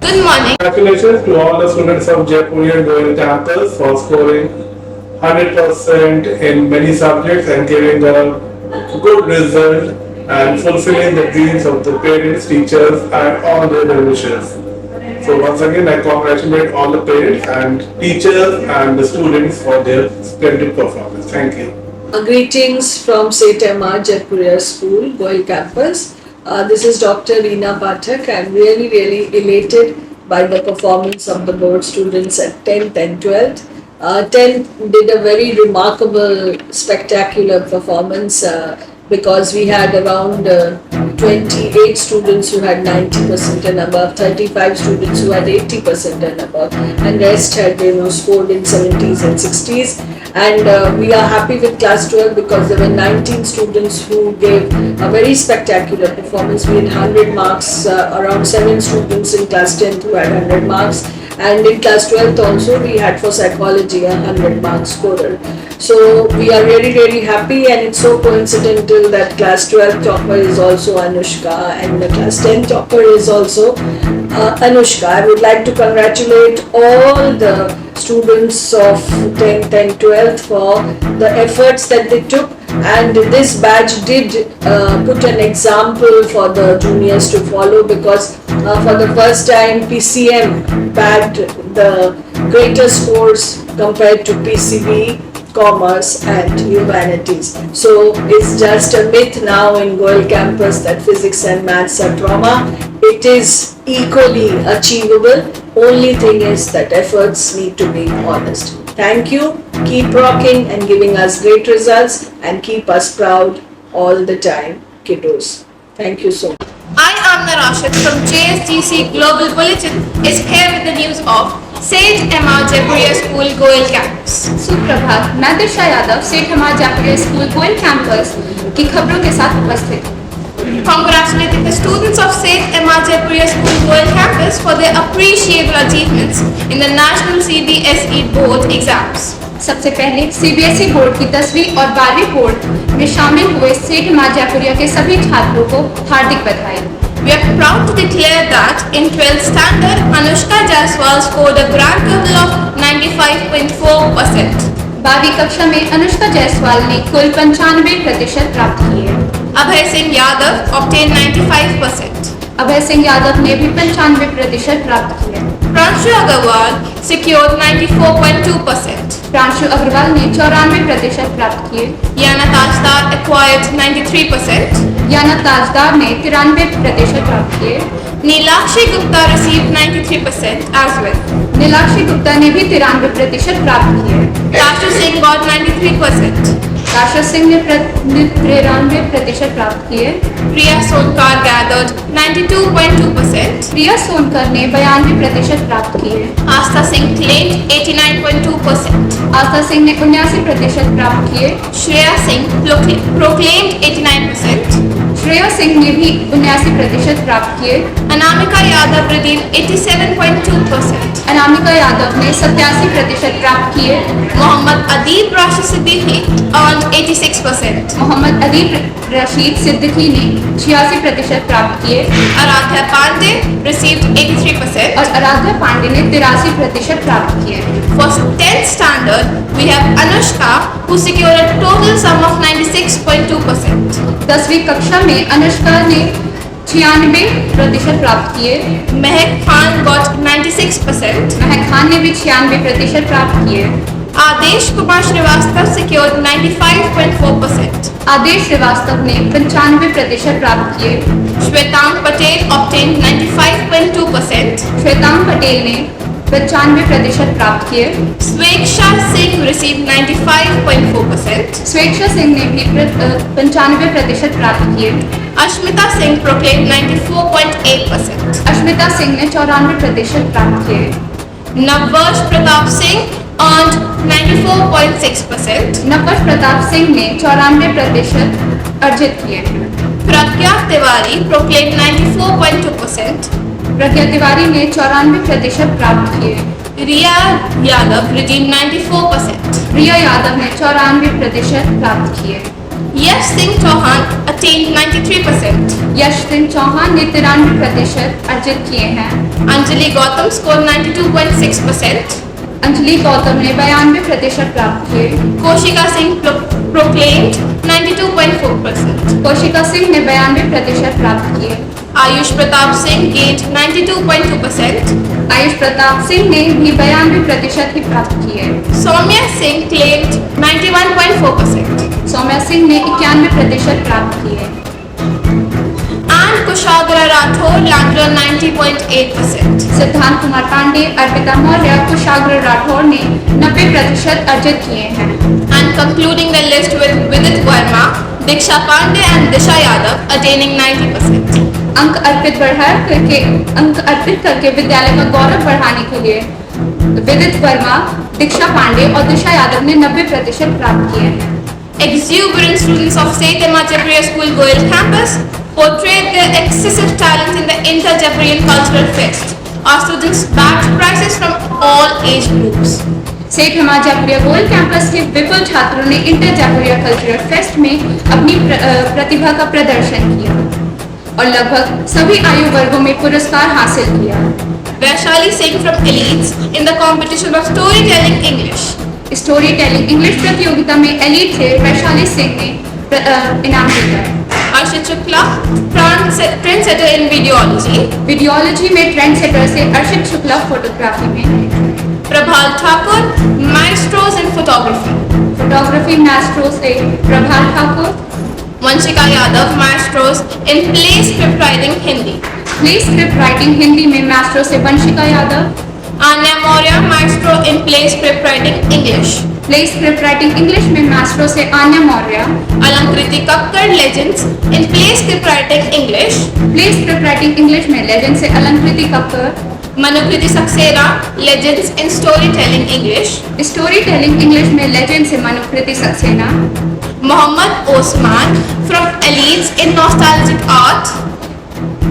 Good morning. Congratulations to all the students of Jaipurian Goel campus for scoring 100% in many subjects and giving a good result and fulfilling the dreams of the parents, teachers and all their wishes. So once again I congratulate all the parents and teachers and the students for their splendid performance. Thank you. Greetings from St. Emma Jaipuriya School, Goel campus. This is Dr. Reena Pathak. I'm really elated by the performance of the board students at 10th and 12th. 10th did a very remarkable, spectacular performance because we had around 28 students who had 90% and above, 35 students who had 80% and above, and rest had scored in 70s and 60s. And we are happy with class 12 because there were 19 students who gave a very spectacular performance. We had 100 marks, around 7 students in class 10 who had 100 marks, and in class 12th also we had for psychology a 100 mark scorer. So we are really happy, and it's so coincidental that class 12 topper is also Anushka and the class 10 topper is also Anushka. I would like to congratulate all the students of 10th and 12th for the efforts that they took, and this badge did put an example for the juniors to follow because for the first time PCM bagged the greater scores compared to PCB, Commerce and Humanities. So it's just a myth now in Goel campus that physics and maths are trauma. It is equally achievable. Only thing is that efforts need to be honest. Thank you. Keep rocking and giving us great results and keep us proud all the time, kiddos. Thank you so much. I am Rashid from JSGC Global Bulletin is here with the news of St. Emma Jaipuriya School Goel campus. सुप्रभात, मैं दिशा यादव सेठ एमा जापुरिया school Goyal campus की खबरों के साथ उपस्थित हूँ। Congratulating the students of St. Emma Jaipuriya School Goel campus for their appreciable achievements in the National CBSE Board exams. सबसे पहले CBSE बोर्ड की 10वीं और 12वीं बोर्ड में शामिल हुए सेठ एमा जापुरिया के सभी छात्रों को हार्दिक बधाई। We are proud to declare that in 12th standard, Anushka Jaiswal scored a grand total of 95.4%. 12वीं कक्षा में अनुष्का जायसवाल ने कुल 95% प्राप्त किए। Abhay Singh Yadav obtained 95%. Abhay Singh Yadav ने भी 95% प्राप्त किए। Pranshu Agarwal secured 94.2%. Pranshu Agarwal ने 94% प्राप्त किए। Yana Tajdar acquired 93%. याना ताजदार ने 93% प्राप्त किए। Neelakshi Gupta received 93% as well. Neelakshi Gupta ने भी 93% प्राप्त किए। Tashu Singh got 93%. Rasha Singh ने 93% प्राप्त किए। Priya Sonkar gathered 92.2%. प्रिया सोनकर ने 92% प्राप्त किए। Astha Singh claimed 89.2%. आस्था सिंह ने 79% प्राप्त किए। Shreya Singh proclaimed 89%. Shreya Singh ने भी 79% प्राप्त किए। Anamika Yadav redeemed 87.2%. Anamika Yadav ने 87% प्राप्त किए। Mohammad Adib Rashid Siddiqui earned 86%. Mohammad अदीब रशीद सिद्दीकी ने 86% प्राप्त किए। Aradhya Pandey received 83%. और आराध्या पांडे ने 83% प्राप्त किए। For 10th standard, we have Anushka who secured a total sum of 96.2%. 10वीं कक्षा में अनुष्का ने 96% प्राप्त किए। Mehak Khan got 96%. महक खान ने भी 96% प्राप्त किए। Adesh Kumar Srivastava secured 95.4%. आदेश श्रीवास्तव ने 95% प्राप्त किए। Shwetank Patel obtained 95.2%. Shwetang Patel ने 95% प्राप्त किए। Sweksha Singh received 95.4%. स्वेच्छा सिंह ने भी 95% प्राप्त किए। Ashmita Singh proclaimed 94.8%. Ashmita Singh ने 94% प्राप्त किए। Navvarsh Pratap Singh earned 94.6%. नववर्ष प्रताप सिंह ने 94% अर्जित किए। Pragya Tiwari proclaimed 94.2%. प्रज्ञा तिवारी ने 94% प्राप्त किए। Riya Yadav redeemed 94%. रिया यादव ने 94% प्राप्त किए। Yash Singh Chauhan attained 93%. यश सिंह चौहान ने 93% अर्जित किए हैं। Anjali Gautam scored 92.6%. Anjali Gautam ने 92% प्राप्त किए। Koshika Singh proclaimed 92.4%. कोशिका सिंह ने 92% प्राप्त किए। Ayush Pratap Singh gained 92.2%. Ayush Pratap Singh ने भी 92% ही प्राप्त किए। Soumya Singh claimed 91.4%. Saumya Singh ने 91% प्राप्त किए। And Kushagra Rathore landed on 90.8%. सिद्धांत कुमार पांडे, अर्पिता मौर्य, कुशाग्र राठौर ने 90% अर्जित किए हैं। And concluding the list with Vidit Verma, Diksha Pandey and Disha Yadav attaining 90%. अंक अर्पित करके विद्यालय का गौरव बढ़ाने के लिए विदित वर्मा, दीक्षा पांडे और दिशा यादव ने 90% प्राप्त किए हैं। Exuberant students of St. Emma Japriya School Goel campus portrayed their excessive talent in the Inter-Japrian Cultural Fest. Our students bagged prizes from all age groups. सेठ एमा जयपुरिया गोयल कैंपस के विपुल छात्रों ने इंटर जयपुरिया कल्चरल फेस्ट में अपनी प्रतिभा का प्रदर्शन किया और लगभग सभी आयु वर्गों में पुरस्कार हासिल किया। Vaishali Singh from Elites in the competition of storytelling English. Storytelling English प्रतियोगिता में एलीट से वैशाली सिंह ने इनाम जीता। Arshit Shukla, trendsetter in videology. Videology में ट्रेंड सेटर से अर्शित शुक्ला, फोटोग्राफी में Prabhal Thakur, maestros in photography. Photography maestro से Prabhal Thakur, Vanshika Yadav, maestros in play script writing Hindi. Play script writing Hindi में मास्ट्रो से Vanshika Yadav, Anya Maurya, maestro in play script writing English. Play script writing English में maestro से Anya Maurya, Alankriti Kakkar, legends in play script writing English. Play script writing English में legend से Alankriti Kakkar, Manukriti Saxena, legends in storytelling English. Storytelling English में legend से Manukriti Saxena, Mohammad Osman from Elites in nostalgic art.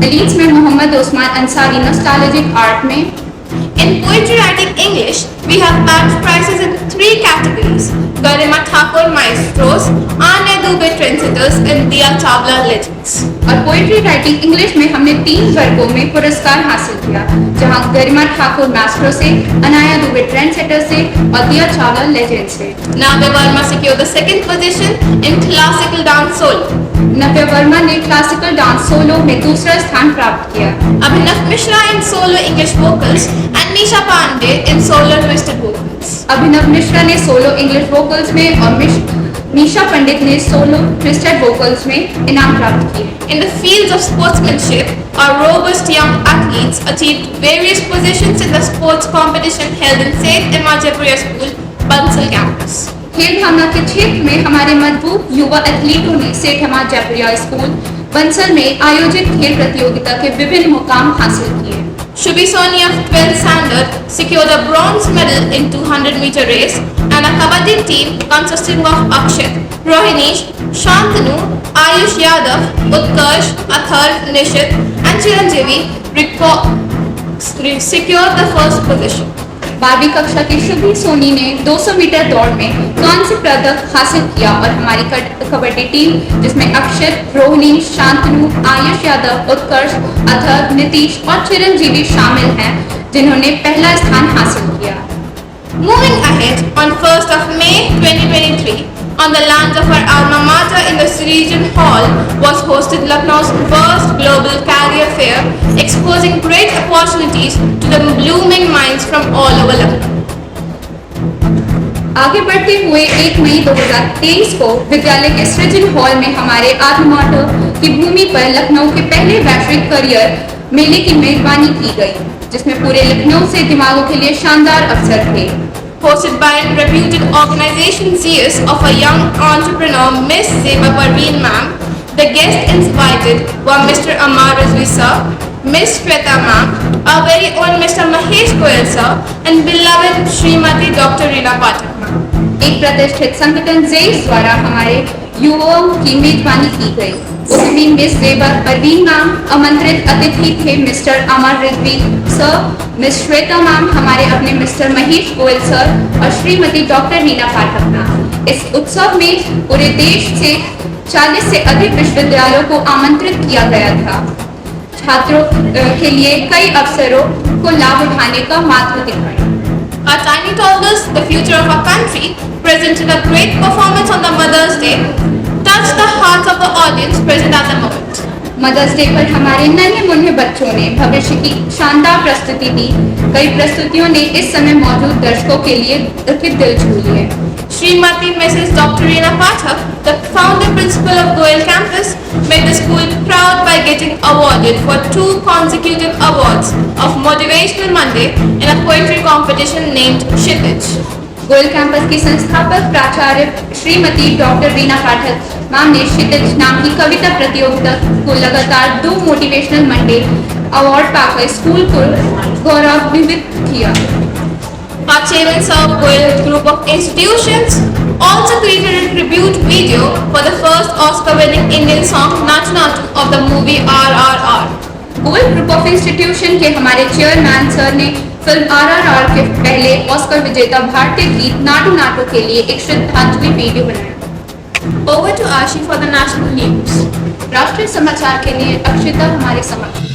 Elites में Mohammad Osman Ansari, nostalgic art में। In poetry writing English, we have bagged prizes in 3 categories: Garima Thakur, maestros; Anya Dubey, trendsetters; and Diya Chawla, legends. और poetry writing English में हमने 3 वर्गों में पुरस्कार हासिल किया, जहां गरिमा ठाकुर मास्ट्रो से, अनाया दुबे ट्रेंड सेटर से और दिया चावला लेजेंड से। Navya Verma secured the 2nd position in classical dance solo. नव्या वर्मा ने क्लासिकल डांस सोलो में दूसरा स्थान प्राप्त किया। Abhinav Mishra in solo English vocals and Nisha Pandey in solo twisted vocals. अभिनव मिश्रा ने सोलो इंग्लिश वोकल्स में और निशा पंडित ने सोलो ट्विस्टेड वोकल्स में इनाम प्राप्त किए। In the fields of sportsmanship, our robust young athletes achieved various positions in the sports competition held in St. Emma Japriya School, Bansal campus. खेल भावना के क्षेत्र में हमारे मजबूत युवा एथलीटों ने सेठ एमा जयपुरिया स्कूल बंसल में आयोजित खेल प्रतियोगिता के विभिन्न मुकाम हासिल किए। Shubhi Soni of 12th standard secured a bronze medal in 200-meter race, and a kabaddi team consisting of Akshat, Rohinesh, Shantanu, Ayush Yadav, Utkarsh, Athar, Nishit, and Chiranjeevi secured the first position. 12वीं कक्षा की शुभी सोनी ने 200 metre दौड़ में कांस्य पदक हासिल किया और हमारी कबड्डी टीम जिसमें अक्षत, रोहिणी, शांतनु, आयुष यादव, उत्कर्ष, अथर, नीतीश और चिरंजीवी शामिल हैं जिन्होंने पहला स्थान हासिल किया। Moving ahead, on 1st of May 2023, on the lands of our alma mater in the Region Hall was hosted Lucknow's first global career fair, exposing great opportunities to the blooming minds from all over Lucknow. आगे बढ़ते हुए 1 मई 2023 को विद्यालय के सृजन hall में हमारे आल्मा martyr की भूमि पर लखनऊ के पहले वैश्विक करियर मेले की मेजबानी की गई, जिसमें पूरे लखनऊ से दिमागों के लिए शानदार अवसर थे। Hosted by a reputed organization zeus of a young entrepreneur, Miss Zeba Parveen ma'am, the guests invited were Mr. Amar Rizvi sir, Miss Shweta ma'am, our very own Mr. Mahesh Goyal sir, and beloved Srimati Dr. Reena Pathak ma'am. एक प्रतिष्ठित संगठन जेस द्वारा हमारे युवाओं की मेजबानी की गई। उसमें मिस जेबर परवीन मैम, आमंत्रित अतिथि थे mister Amar Rizvi sir, miss Shweta ma'am, हमारे अपने मिस्टर महेश गोयल सर और श्रीमती डॉक्टर रीना पाठक मैम। इस उत्सव में पूरे देश से 40 से अधिक विश्वविद्यालयों को आमंत्रित किया गया था। छात्रों के लिए कई अवसरों को लाभ उठाने का मार्ग दिखाया। Our tiny toddlers, the future of our country, presented a great performance on the Mother's Day, touched the hearts of the audience present at the moment. Mother's Day पर हमारे नन्हे मुन्ने बच्चों ने भविष्य की शानदार प्रस्तुति दी। कई प्रस्तुतियों ने इस समय मौजूद दर्शकों के लिए दिल छू लिए। Srimati Mrs. Dr. Reena Pathak, the founder principal of Goel Campus, made the school proud by getting awarded for 2 consecutive awards of Motivational Monday in a poetry competition named Kshitij. Goyal campus की संस्थापक प्राचार्य Shrimati doctor Reena Pathak ma'am ने क्षितिज नाम की कविता प्रतियोगिता को लगातार 2 motivational Monday award पाकर स्कूल को गौरवान्वित किया। Achievements of Goel group of institutions also created a tribute video for the first Oscar-winning Indian song Nach Nach of the movie RRR. Goyal group of institution के हमारे चेयरमैन सर ने film RRR के पहले Oscar विजेता भारतीय गीत नाटू नाटू के लिए एक श्रद्धांजलि वीडियो बनाया। Over to Ashi for the national news. राष्ट्रीय समाचार के लिए अक्षिता हमारे समक्ष।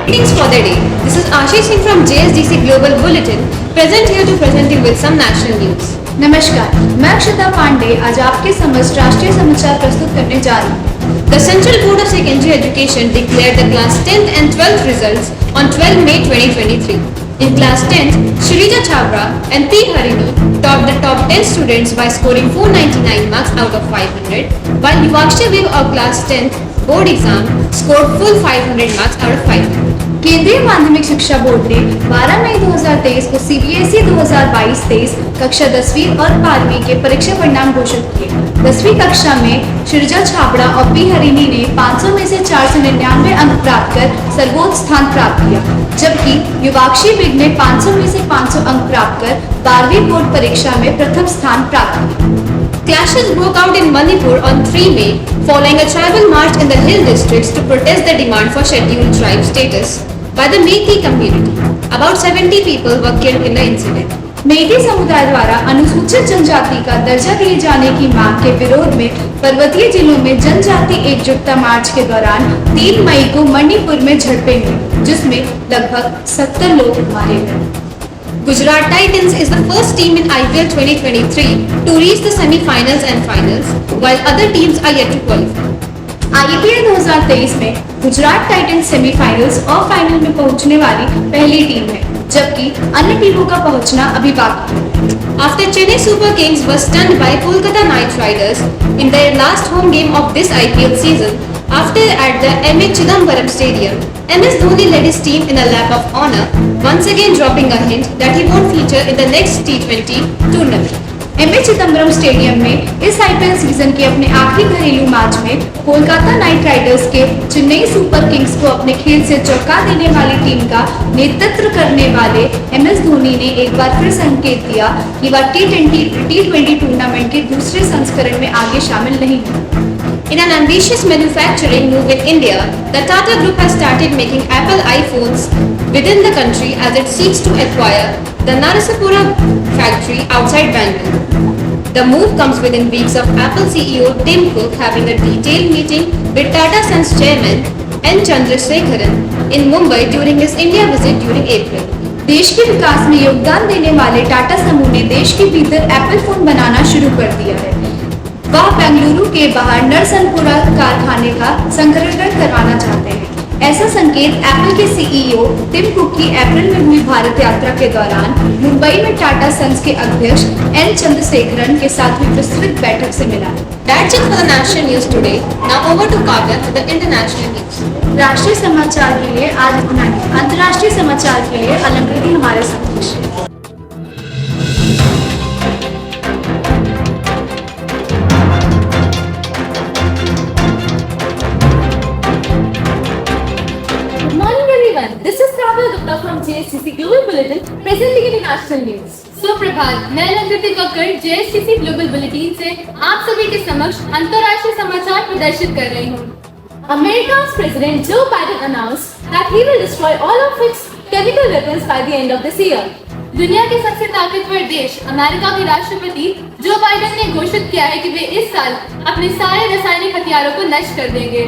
Greetings for the day. This is Ashish Singh from JSDC Global Bulletin, present here to present you with some national news. नमस्कार, मैं अक्षता पांडे आज आपके समक्ष राष्ट्रीय समाचार प्रस्तुत करने जा रही हूँ। The Central Board of Secondary Education declared the class 10th and 12th results on 12 May 2023. In class 10th, Shreeja Chhabra and P. Harini topped the top 10 students by scoring 499 marks out of 500, while Yuvakshi Big of class 10th board exam scored full 500 marks out of 500. केंद्रीय माध्यमिक शिक्षा board ने 12 मई 2023 को CBSE 2022-23 कक्षा 10वीं और 12वीं के परीक्षा परिणाम घोषित किए। 10वीं कक्षा में श्रीजा छाबड़ा और पी हरिणी ने 500 में से 499 अंक प्राप्त कर सर्वोच्च स्थान प्राप्त किया, जबकि युवाक्षी बिग ने 500 में से 500 अंक प्राप्त कर 12वीं बोर्ड परीक्षा में प्रथम स्थान प्राप्त किया। Clashes broke out in Manipur on 3 May following a tribal march in the hill districts to protest the demand for scheduled tribe status by the Meitei community. About 70 people were killed in the incident. Meitei समुदाय द्वारा अनुसूचित जनजाति का दर्जा दिए जाने की मांग के विरोध में पर्वतीय जिलों में जनजाति एकजुटता मार्च के दौरान 3 मई को मणिपुर में झड़पें हुई, जिसमें लगभग 70 लोग मारे गए। Gujarat Titans is the first team in IPL 2023 to reach the semi-finals and finals, while other teams are yet to qualify. IPL 2023 में गुजरात टाइटंस सेमीफाइनल्स और फाइनल में पहुंचने वाली पहली टीम है, जबकि अन्य टीमों का पहुंचना अभी बाकी है। After Chennai Super Kings was stunned by Kolkata Knight Riders in their last home game of this IPL season, after at the M.A. Chidambaram Stadium, MS Dhoni led his team in a lap of honor, once again dropping a hint that he won't feature in the next T20 tournament. M.A. Chidambaram stadium में इस IPL season के अपने आखिरी घरेलू match में Kolkata night Riders के Chennai super Kings को अपने खेल से चौंका देने वाली टीम का नेतृत्व करने वाले MS धोनी ने एक बार फिर संकेत दिया कि वह T20 टूर्नामेंट के दूसरे संस्करण में आगे शामिल नहीं है। In an ambitious manufacturing move in India, the Tata Group has started making Apple iPhones within the country as it seeks to acquire the Narasapura factory outside Bangalore. The move comes within weeks of Apple CEO Tim Cook having a detailed meeting with Tata Sons chairman N. Chandrasekaran in Mumbai during his India visit during April. देश के विकास में योगदान देने वाले टाटा समूह ने देश के भीतर एप्पल फोन बनाना शुरू कर दिया है। वह बेंगलुरु के बाहर नरसनपुरा कारखाने का संग्रहण करवाना चाहते हैं। ऐसा संकेत एप्पल के सीईओ टिम कुक की अप्रैल में हुई भारत यात्रा के दौरान मुंबई में टाटा सन्स के अध्यक्ष एन चंद्रशेखरन के साथ हुई विस्तृत बैठक से मिला। That's it for the national news today. Now over to Kavya for the international news. राष्ट्रीय समाचार के लिए आज इतना ही। अंतर्राष्ट्रीय समाचार के लिए अलंकृति हमारे समक्ष है। This is Kavya Gupta from JSCC Global Bulletin, presenting in the national news. सुप्रभात, मैं अलंकृति कक्कड़ JSCC Global Bulletin से आप सभी के समक्ष अंतर्राष्ट्रीय समाचार प्रदर्शित कर रही हूँ। America's President Joe Biden announced that he will destroy all of its chemical weapons by the end of this year. दुनिया के सबसे ताकतवर देश अमेरिका के राष्ट्रपति जो बाइडेन ने घोषित किया है कि वे इस साल अपने सारे रासायनिक हथियारों को नष्ट कर देंगे।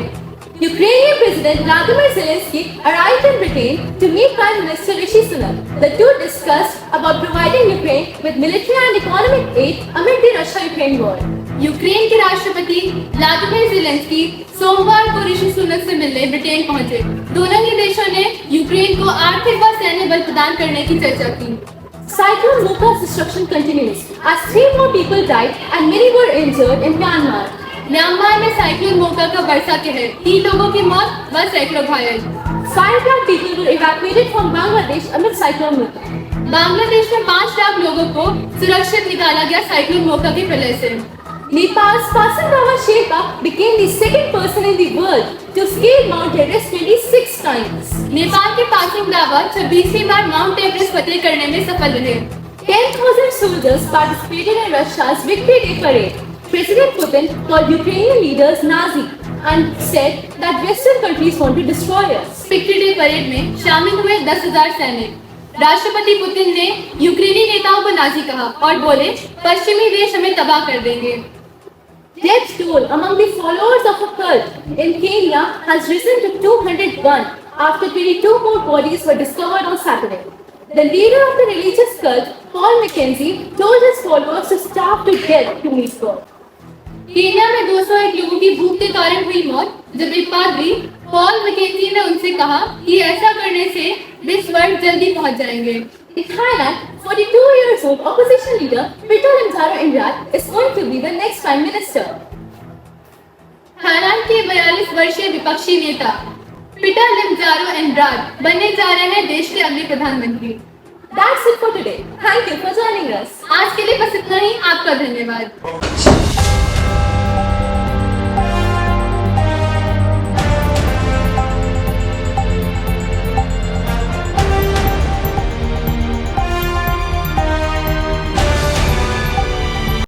Ukrainian President Vladimir Zelensky arrived in Britain to meet Prime Minister Rishi Sunak. The two discussed about providing Ukraine with military and economic aid amid the Russia-Ukraine war. Ukraine के राष्ट्रपति व्लादिमीर ज़ेलेंस्की सोमवार को ऋषि सुनक से मिलने Britain पहुंचे। दोनों ही देशों ने यूक्रेन को आर्थिक व सैन्य बल प्रदान करने की चर्चा की। Cyclone Mocha's destruction continues as 3 more people died and many were injured in Myanmar. Myanmar में साइक्लोन मोका का बरसा कहर, 3 लोगों की मौत व सैकड़ों घायल। 5 lakh people were evacuated from Bangladesh amid cyclone Mocha. Bangladesh में 5 लाख लोगों को सुरक्षित निकाला गया साइक्लोन मोका के प्रलय से। Nepal's Pasan Rawa Sherpa became the second person in the world to scale Mount Everest 26 times. Nepal के पासिंग रावा 26वीं बार माउंट एवरेस्ट फतेह करने में सफल रहे। 10,000 soldiers participated in Russia's Victory Day parade. President Putin called Ukrainian leaders Nazi and said that Western countries want to destroy us. Victory Day parade में शामिल हुए 10,000 सैनिक। राष्ट्रपति पुतिन ने यूक्रेनी नेताओं को नाजी कहा और बोले पश्चिमी देश हमें तबाह कर देंगे। Death toll among the followers of a cult in Kenya has risen to 201 after 22 more bodies were discovered on Saturday. The leader of the religious cult, Paul Mackenzie, told his followers to starve to death to meet God. Kenya में 201 लोगों की भूख के कारण हुई मौत, जब एक पादरी पॉल मैकेंजी ने उनसे कहा कि ऐसा करने से वे स्वर्ग जल्दी पहुंच जाएंगे। In Thailand, 42 years old opposition leader Pita Limjaroenrat Inrat is going to be the next prime minister. Thailand के 42 वर्षीय विपक्षी नेता पिटा लिमजारो एनराट बनने जा रहे हैं देश के अगले प्रधानमंत्री। That's it for today. Thank you for joining us. आज के लिए बस इतना ही। आपका धन्यवाद।